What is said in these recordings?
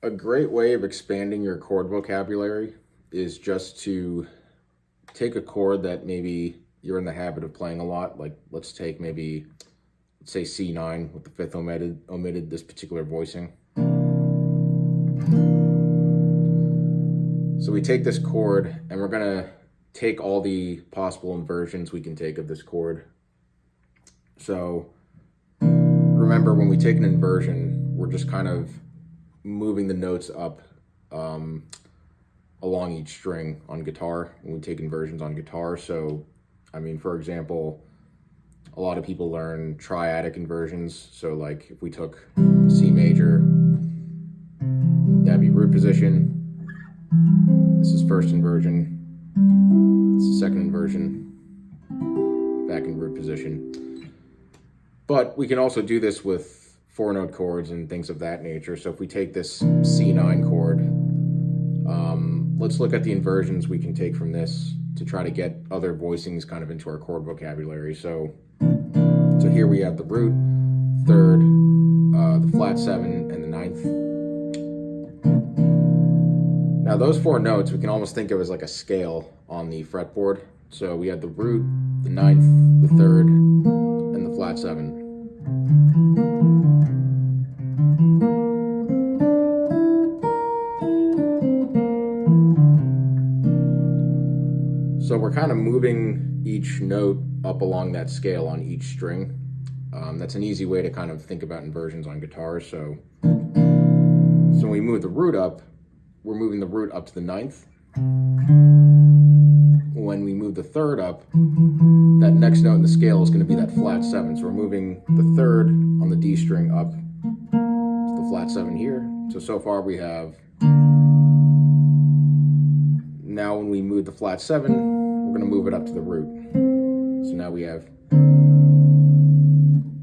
A great way of expanding your chord vocabulary is just to take a chord that maybe you're in the habit of playing a lot. Like let's say C9 with the fifth omitted this particular voicing. So we take this chord and we're gonna take all the possible inversions we can take of this chord. So remember, when we take an inversion, we're just kind of moving the notes up along each string on guitar when we take inversions on guitar. So, I mean, for example, a lot of people learn triadic inversions. So like if we took C major, that'd be root position. This is first inversion. This is second inversion. Back in root position. But we can also do this with four-note chords and things of that nature. So if we take this C9 chord, let's look at the inversions we can take from this to try to get other voicings kind of into our chord vocabulary. So here we have the root, third, the flat seven, and the ninth. Now those four notes we can almost think of as like a scale on the fretboard. So we have the root, the ninth, the third, and the flat seven. So we're kind of moving each note up along that scale on each string. That's an easy way to kind of think about inversions on guitar. So when we move the root up, we're moving the root up to the ninth. When we move the third up, that next note in the scale is going to be that flat seven. So we're moving the third on the D string up to the flat seven here. So far we have, now when we move the flat seven, we're going to move it up to the root. So now we have,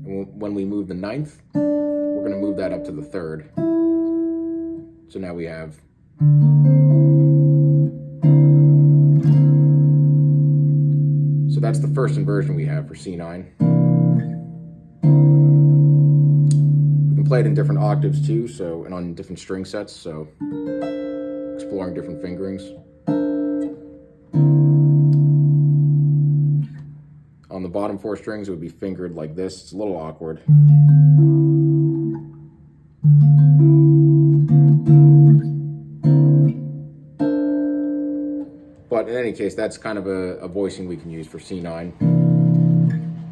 when we move the ninth, we're going to move that up to the third. So now we have, so that's the first inversion we have for C9. We can play it in different octaves too, so, and on different string sets, so exploring different fingerings. On the bottom four strings, it would be fingered like this. It's a little awkward. But in any case, that's kind of a voicing we can use for C9.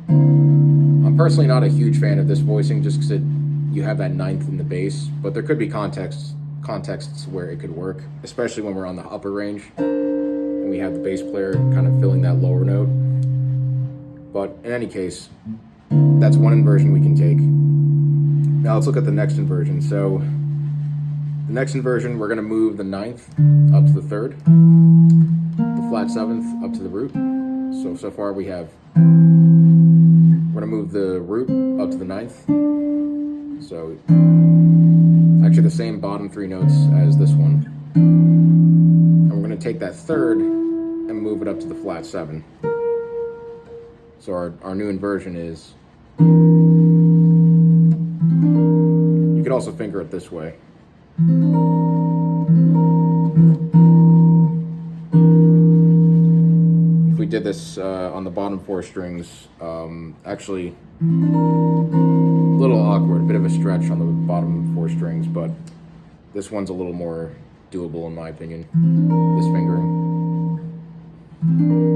I'm personally not a huge fan of this voicing just because you have that ninth in the bass, but there could be contexts where it could work, especially when we're on the upper range and we have the bass player kind of filling that lower note. But in any case, that's one inversion we can take. Now let's look at the next inversion. So the next inversion, we're going to move the ninth up to the third, the flat seventh up to the root. So far we have, we're going to move the root up to the ninth. So actually the same bottom three notes as this one. And we're going to take that third and move it up to the flat seven. So our new inversion is, you could also finger it this way. If we did this on the bottom four strings, actually a little awkward, a bit of a stretch on the bottom four strings, but this one's a little more doable in my opinion, this fingering.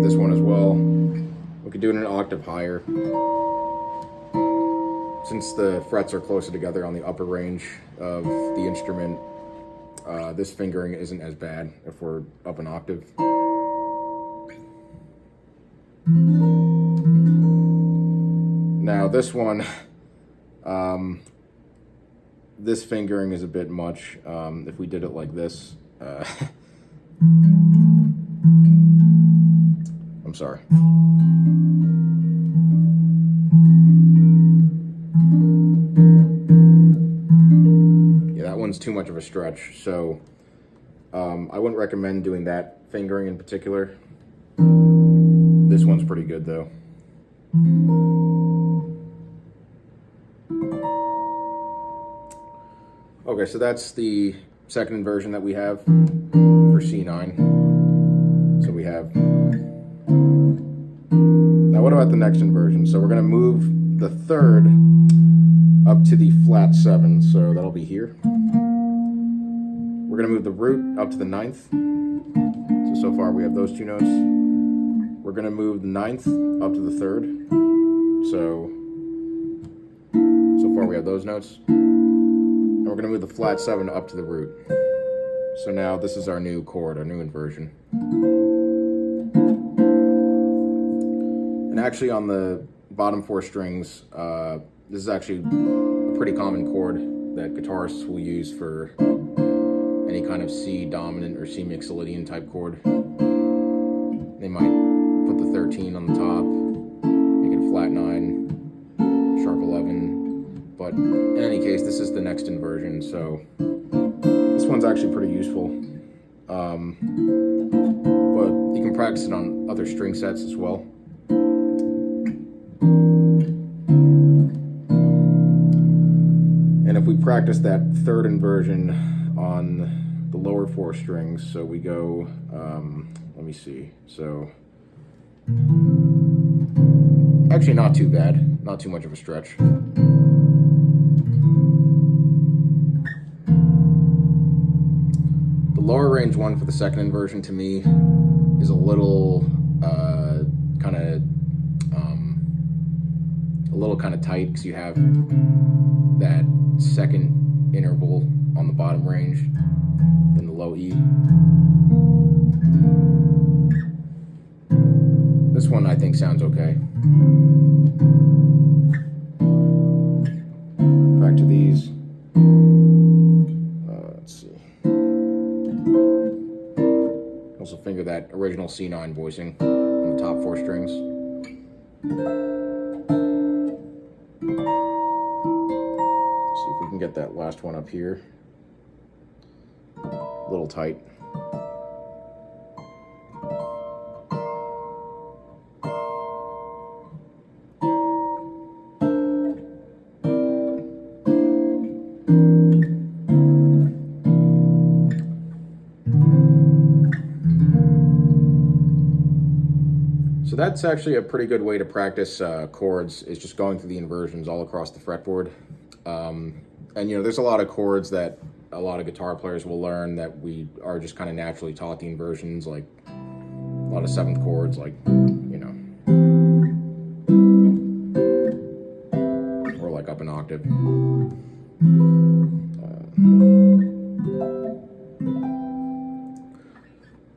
This one as well. We could do it an octave higher. Since the frets are closer together on the upper range of the instrument, this fingering isn't as bad if we're up an octave. Now this one, this fingering is a bit much. If we did it like this, I'm sorry. Yeah, that one's too much of a stretch, so I wouldn't recommend doing that fingering in particular. This one's pretty good though. Okay, so that's the second inversion that we have for C9. So we have, now what about the next inversion? So we're going to move the third up to the flat 7, so that'll be here. We're going to move the root up to the 9th. So far we have those 2 notes. We're going to move the 9th up to the 3rd. So far we have those notes. And we're going to move the flat 7 up to the root. So now this is our new chord, our new inversion. And actually on the bottom 4 strings, this is actually a pretty common chord that guitarists will use for any kind of C dominant or C mixolydian type chord. They might put the 13 on the top, make it a flat 9, sharp 11. But in any case, this is the next inversion, so this one's actually pretty useful. But you can practice it on other string sets as well. And if we practice that third inversion on the lower 4 strings, so we go, let me see, so actually not too bad, not too much of a stretch. The lower range one for the second inversion to me is a little kind of tight, because you have that second interval on the bottom range, then the low E. This one I think sounds okay. Back to these. Let's see. Also finger that original C9 voicing on the top 4 strings. See if we can get that last one up here. A little tight. So that's actually a pretty good way to practice chords, is just going through the inversions all across the fretboard. And you know, there's a lot of chords that a lot of guitar players will learn that we are just kind of naturally taught the inversions, like a lot of 7th chords, like, you know, or like up an octave.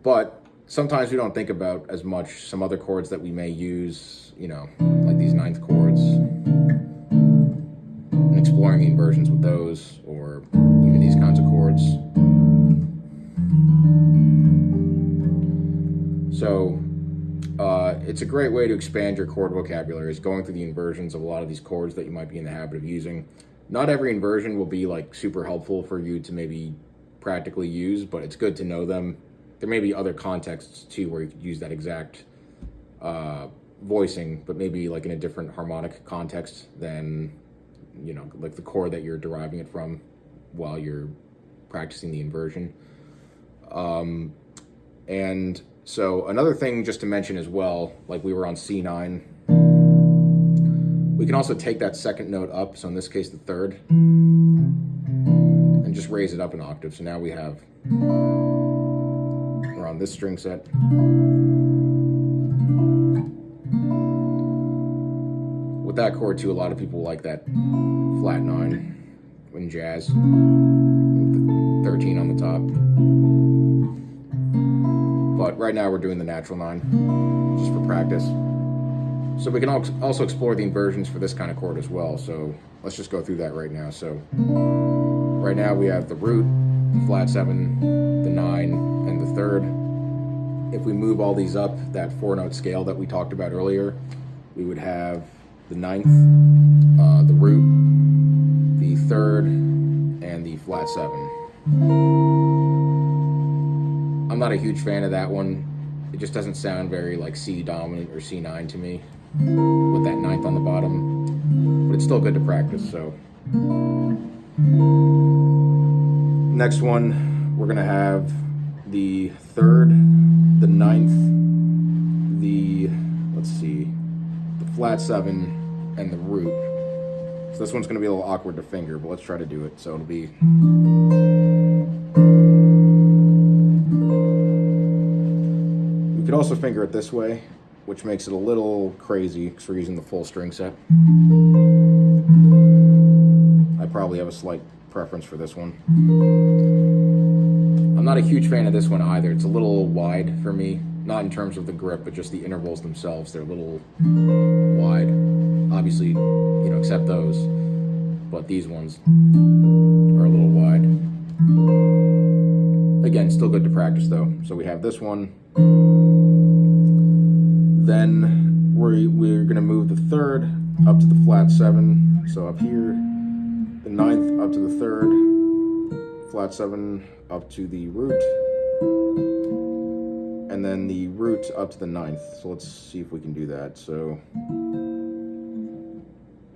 But sometimes we don't think about as much some other chords that we may use, you know, like these 9th chords, and exploring the inversions with those, or even these kinds of chords. So it's a great way to expand your chord vocabulary, is going through the inversions of a lot of these chords that you might be in the habit of using. Not every inversion will be like super helpful for you to maybe practically use, but it's good to know them. There may be other contexts too where you could use that exact voicing, but maybe like in a different harmonic context than, you know, like the chord that you're deriving it from while you're practicing the inversion. And so another thing just to mention as well, like we were on C9, we can also take that second note up, so in this case the 3rd, and just raise it up an octave. So now we have, we're on this string set. With that chord too, a lot of people like that flat 9 in jazz, with the 13 on the top. But right now we're doing the natural 9, just for practice. So we can also explore the inversions for this kind of chord as well. So let's just go through that right now. So right now we have the root, the flat 7, the 9, and the 3rd. If we move all these up that 4-note scale that we talked about earlier, we would have the 9th, the root, the 3rd, and the flat 7. I'm not a huge fan of that one. It just doesn't sound very like C dominant or C9 to me, with that 9th on the bottom, but it's still good to practice. So Next one, we're gonna have the third, the ninth, the, let's see, the flat seven, and the root. So this one's gonna be a little awkward to finger, but let's try to do it. So it'll be, we could also finger it this way, which makes it a little crazy because we're using the full string set. I probably have a slight preference for this one. I'm not a huge fan of this one either. It's a little wide for me, not in terms of the grip, but just the intervals themselves. They're a little wide. Obviously, you know, except those, but these ones are a little wide. Again, still good to practice though. So we have this one. Then we're gonna move the third up to the flat seven. So up here, the ninth up to the third, flat seven up to the root, and then the root up to the ninth. So let's see if we can do that. So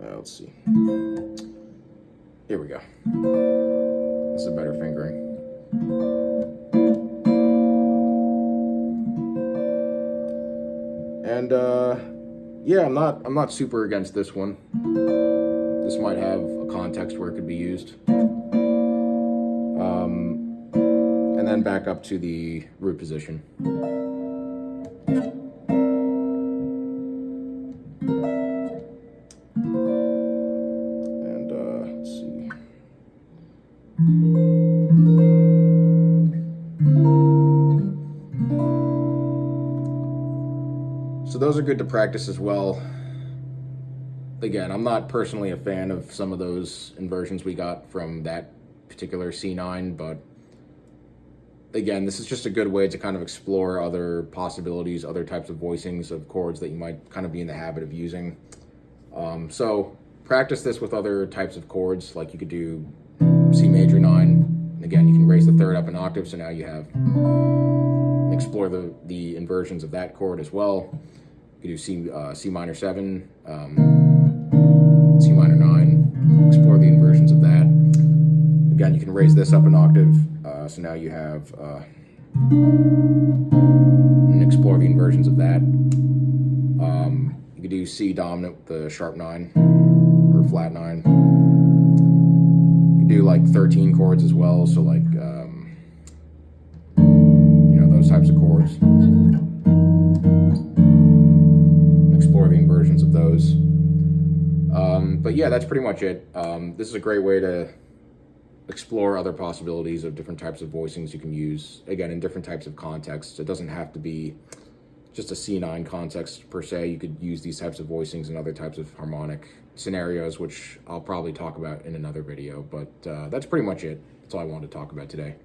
let's see. Here we go. This is a better fingering. And yeah, I'm not super against this one. This might have a context where it could be used. And then back up to the root position. And let's see. So those are good to practice as well. Again, I'm not personally a fan of some of those inversions we got from that particular C9, but again, this is just a good way to kind of explore other possibilities, other types of voicings of chords that you might kind of be in the habit of using. So practice this with other types of chords, like you could do C major 9. Again, you can raise the third up an octave, so now you have, explore the inversions of that chord as well. You could do C minor 7, C minor 9, explore the inversions of that. Again, you can raise this up an octave, so now you have, and explore the inversions of that. You could do C dominant with the sharp 9, or flat 9. You could do like 13 chords as well, so like, you know, those types of chords. Explore the inversions of those. But yeah, that's pretty much it. This is a great way to explore other possibilities of different types of voicings you can use, again, in different types of contexts. It doesn't have to be just a C9 context per se. You could use these types of voicings in other types of harmonic scenarios, which I'll probably talk about in another video, but that's pretty much it. That's all I wanted to talk about today.